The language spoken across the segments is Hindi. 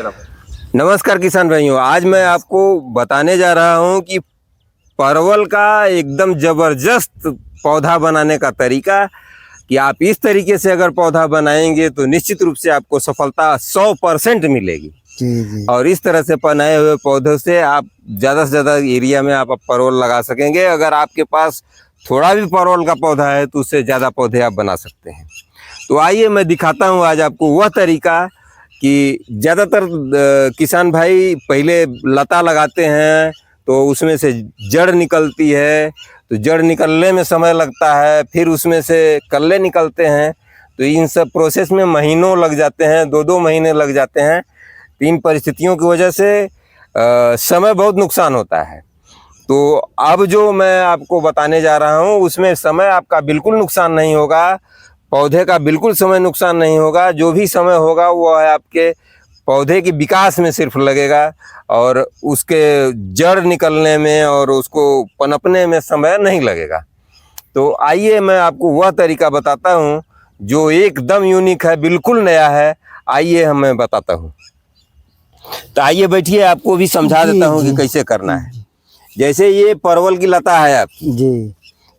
नमस्कार किसान भाइयों, आज मैं आपको बताने जा रहा हूं कि परवल का एकदम ज़बरदस्त पौधा बनाने का तरीका कि आप इस तरीके से अगर पौधा बनाएंगे तो निश्चित रूप से आपको सफलता 100% मिलेगी। जी। और इस तरह से बनाए हुए पौधों से आप ज़्यादा से ज़्यादा एरिया में आप परवल लगा सकेंगे। अगर आपके पास थोड़ा भी परवल का पौधा है तो उससे ज़्यादा पौधे आप बना सकते हैं। तो आइए मैं दिखाता हूँ आज आपको वह तरीका कि ज़्यादातर किसान भाई पहले लता लगाते हैं तो उसमें से जड़ निकलती है, तो जड़ निकलने में समय लगता है, फिर उसमें से कल्ले निकलते हैं, तो इन सब प्रोसेस में महीनों लग जाते हैं, 2-2 महीने लग जाते हैं। तो इन परिस्थितियों की वजह से समय बहुत नुकसान होता है। तो अब जो मैं आपको बताने जा रहा हूँ उसमें समय आपका बिल्कुल नुकसान नहीं होगा, पौधे का बिल्कुल समय नुकसान नहीं होगा। जो भी समय होगा वो है आपके पौधे के विकास में सिर्फ लगेगा और उसके जड़ निकलने में और उसको पनपने में समय नहीं लगेगा। तो आइए मैं आपको वह तरीका बताता हूँ जो एकदम यूनिक है, बिल्कुल नया है। आइए मैं बताता हूँ। तो आइए बैठिए, आपको भी समझा देता हूँ कि कैसे करना है। जैसे ये परवल की लता है आपकी जी,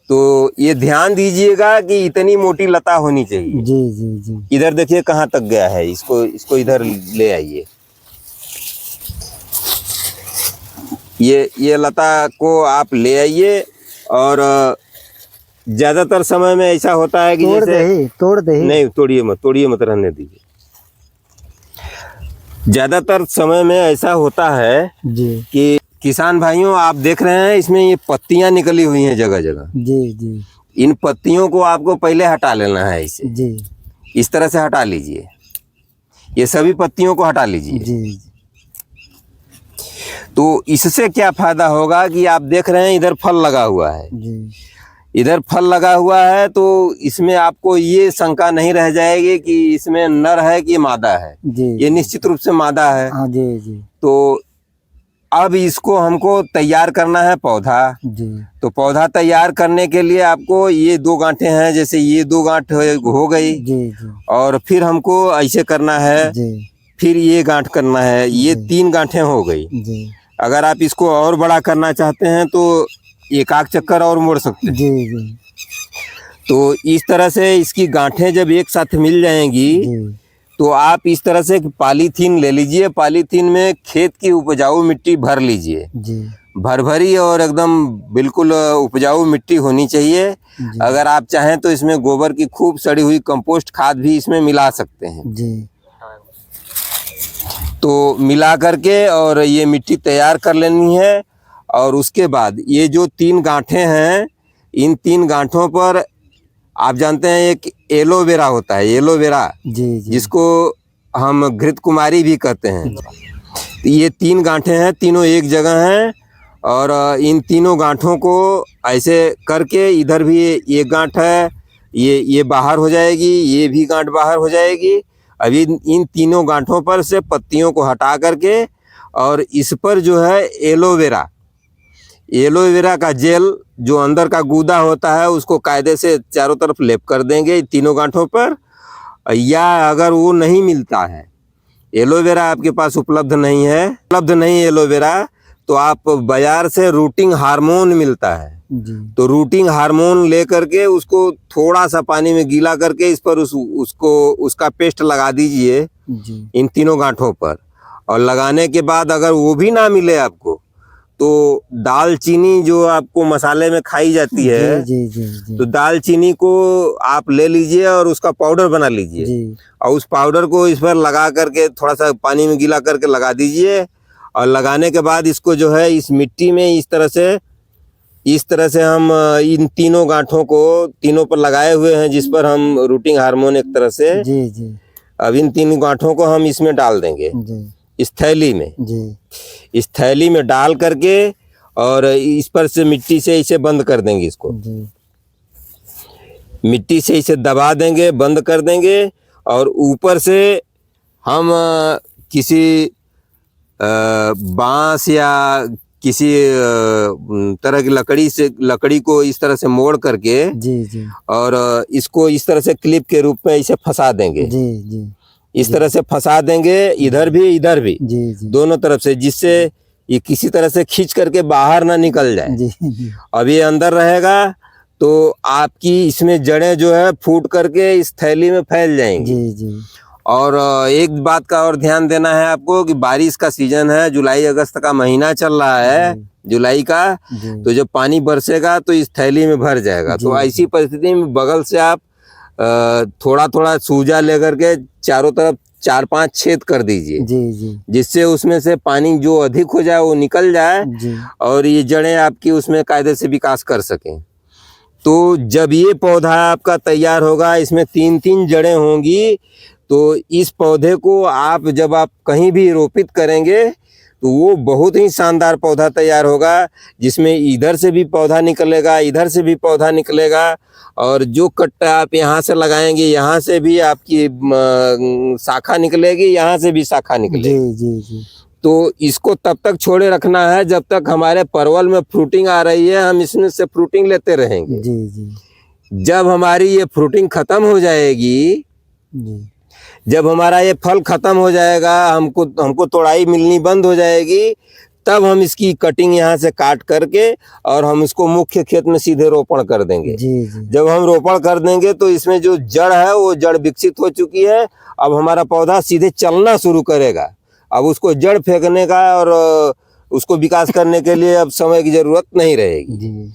तो ये ध्यान दीजिएगा कि इतनी मोटी लता होनी चाहिए। जी। इधर देखिए कहाँ तक गया है, इसको इधर ले आइए। ये लता को आप ले आइए। और ज़्यादातर समय में ऐसा होता है कि तोड़ दे नहीं, तोड़िए मत रहने दीजिए। ज़्यादातर समय में ऐसा होता है जी कि किसान भाइयों आप देख रहे हैं इसमें ये पत्तियां निकली हुई हैं जगह जगह। जी। इन पत्तियों को आपको पहले हटा लेना है। इसे जी इस तरह से हटा लीजिए, ये सभी पत्तियों को हटा लीजिए। जी तो इससे क्या फायदा होगा कि आप देख रहे हैं इधर फल लगा हुआ है, जी इधर फल लगा हुआ है, तो इसमें आपको ये शंका नहीं रह जाएगी कि इसमें नर है कि मादा है। जी ये निश्चित रूप से मादा है। हाँ जी तो अब इसको हमको तैयार करना है पौधा। जी तो पौधा तैयार करने के लिए आपको ये 2 गांठें हैं, जैसे ये 2 गांठ हो गई। जी और फिर हमको ऐसे करना है, जी फिर ये गांठ करना है, ये 3 गांठें हो गई। जी अगर आप इसको और बड़ा करना चाहते हैं तो एक आध चक्कर और मोड़ सकते हैं। जी तो इस तरह से इसकी गांठें जब एक साथ मिल जाएंगी तो आप इस तरह से पॉलीथीन ले लीजिए। पॉलीथीन में खेत की उपजाऊ मिट्टी भर लीजिए, भरी और एकदम बिल्कुल उपजाऊ मिट्टी होनी चाहिए। अगर आप चाहें तो इसमें गोबर की खूब सड़ी हुई कंपोस्ट खाद भी इसमें मिला सकते हैं। तो मिला करके और ये मिट्टी तैयार कर लेनी है। और उसके बाद ये जो 3 गांठें हैं, इन 3 गांठों पर आप जानते हैं एक एलोवेरा होता है, एलोवेरा जिसको हम घृत कुमारी भी कहते हैं। तो ये 3 गांठें हैं, तीनों एक जगह हैं। और इन तीनों गांठों को ऐसे करके इधर भी एक गांठ है, ये बाहर हो जाएगी, ये भी गांठ बाहर हो जाएगी। अभी इन तीनों गांठों पर से पत्तियों को हटा करके और इस पर जो है एलोवेरा का जेल जो अंदर का गूदा होता है उसको कायदे से चारों तरफ लेप कर देंगे तीनों गांठों पर। या अगर वो नहीं मिलता है, एलोवेरा आपके पास उपलब्ध नहीं एलोवेरा, तो आप बाजार से रूटिंग हार्मोन मिलता है, तो रूटिंग हार्मोन ले करके उसको थोड़ा सा पानी में गीला करके इस पर उसका पेस्ट लगा दीजिए इन तीनों गांठों पर। और लगाने के बाद अगर वो भी ना मिले आपको तो दालचीनी जो आपको मसाले में खाई जाती है, तो दालचीनी को आप ले लीजिए और उसका पाउडर बना लीजिए। और उस पाउडर को इस पर लगा करके थोड़ा सा पानी में गीला करके लगा दीजिए। और लगाने के बाद इसको जो है इस मिट्टी में इस तरह से हम इन तीनों गांठों को तीनों पर लगाए हुए हैं, जिस पर हम रूटिंग हार्मोन एक तरह से अब इन 3 गांठों को हम इसमें डाल देंगे इस थैली में डाल करके और इस पर से मिट्टी से इसे बंद कर देंगे। इसको मिट्टी से इसे दबा देंगे, बंद कर देंगे। और ऊपर से हम किसी बांस या किसी तरह की लकड़ी को इस तरह से मोड़ करके और इसको इस तरह से क्लिप के रूप में इसे फंसा देंगे। इस तरह से फंसा देंगे, इधर भी जी जी दोनों तरफ से, जिससे ये किसी तरह से खींच करके बाहर ना निकल जाए। जी जी अब ये अंदर रहेगा तो आपकी इसमें जड़ें जो है फूट करके इस थैली में फैल जाएंगी। जी जी और एक बात का और ध्यान देना है आपको कि बारिश का सीजन है, जुलाई अगस्त का महीना चल रहा है, जुलाई का, जी तो जब पानी बरसेगा तो इस थैली में भर जाएगा। तो जी, ऐसी परिस्थिति में बगल से आप थोड़ा थोड़ा सूजा लेकर के चारों तरफ 4-5 छेद कर दीजिए, जी जी जिससे उसमें से पानी जो अधिक हो जाए वो निकल जाए जी और ये जड़ें आपकी उसमें कायदे से विकास कर सकें। तो जब ये पौधा आपका तैयार होगा, इसमें 3-3 जड़ें होंगी, तो इस पौधे को आप जब आप कहीं भी रोपित करेंगे तो वो बहुत ही शानदार पौधा तैयार होगा, जिसमें इधर से भी पौधा निकलेगा, इधर से भी पौधा निकलेगा, और जो कट्टा आप यहाँ से लगाएंगे यहाँ से भी आपकी शाखा निकलेगी, यहाँ से भी शाखा निकलेगी। जी जी जी तो इसको तब तक छोड़े रखना है जब तक हमारे परवल में फ्रूटिंग आ रही है, हम इसमें से फ्रूटिंग लेते रहेंगे। जी जी जब हमारी ये फ्रूटिंग खत्म हो जाएगी, जी जब हमारा ये फल खत्म हो जाएगा, हमको तोड़ाई मिलनी बंद हो जाएगी, तब हम इसकी कटिंग यहाँ से काट करके और हम इसको मुख्य खेत में सीधे रोपण कर देंगे। जी जी जब हम रोपण कर देंगे तो इसमें जो जड़ है वो जड़ विकसित हो चुकी है, अब हमारा पौधा सीधे चलना शुरू करेगा। अब उसको जड़ फेंकने का और उसको विकास करने के लिए अब समय की जरूरत नहीं रहेगी। जी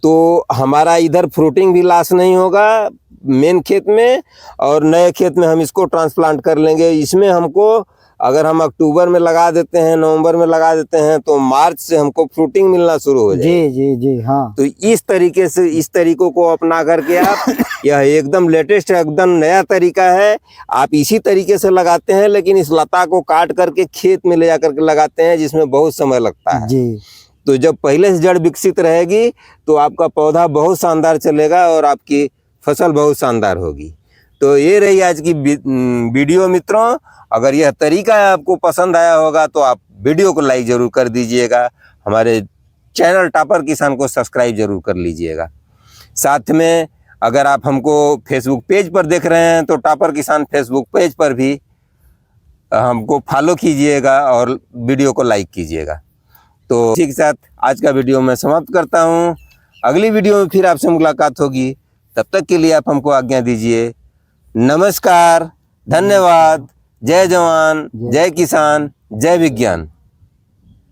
तो हमारा इधर फ्रूटिंग भी लॉस नहीं होगा मेन खेत में, और नए खेत में हम इसको ट्रांसप्लांट कर लेंगे। इसमें हमको अगर हम अक्टूबर में लगा देते हैं, नवंबर में लगा देते हैं, तो मार्च से हमको फ्रूटिंग मिलना शुरू हो जाएगी। जी जी जी हाँ तो इस तरीके से, इस तरीकों को अपना करके आप यह एकदम लेटेस्ट है, एकदम नया तरीका है। आप इसी तरीके से लगाते हैं, लेकिन इस लता को काट करके खेत में ले जा करके लगाते हैं, जिसमें बहुत समय लगता है। जी तो जब पहले से जड़ विकसित रहेगी तो आपका पौधा बहुत शानदार चलेगा और आपकी फसल बहुत शानदार होगी। तो ये रही आज की वीडियो मित्रों। अगर यह तरीका आपको पसंद आया होगा तो आप वीडियो को लाइक ज़रूर कर दीजिएगा, हमारे चैनल टॉपर किसान को सब्सक्राइब ज़रूर कर लीजिएगा। साथ में अगर आप हमको फेसबुक पेज पर देख रहे हैं तो टॉपर किसान फेसबुक पेज पर भी हमको फॉलो कीजिएगा और वीडियो को लाइक कीजिएगा। तो इसी के साथ आज का वीडियो मैं समाप्त करता हूँ। अगली वीडियो में फिर आपसे मुलाकात होगी, तब तक के लिए आप हमको आज्ञा दीजिए। नमस्कार, धन्यवाद, जय जवान, जय किसान, जय विज्ञान।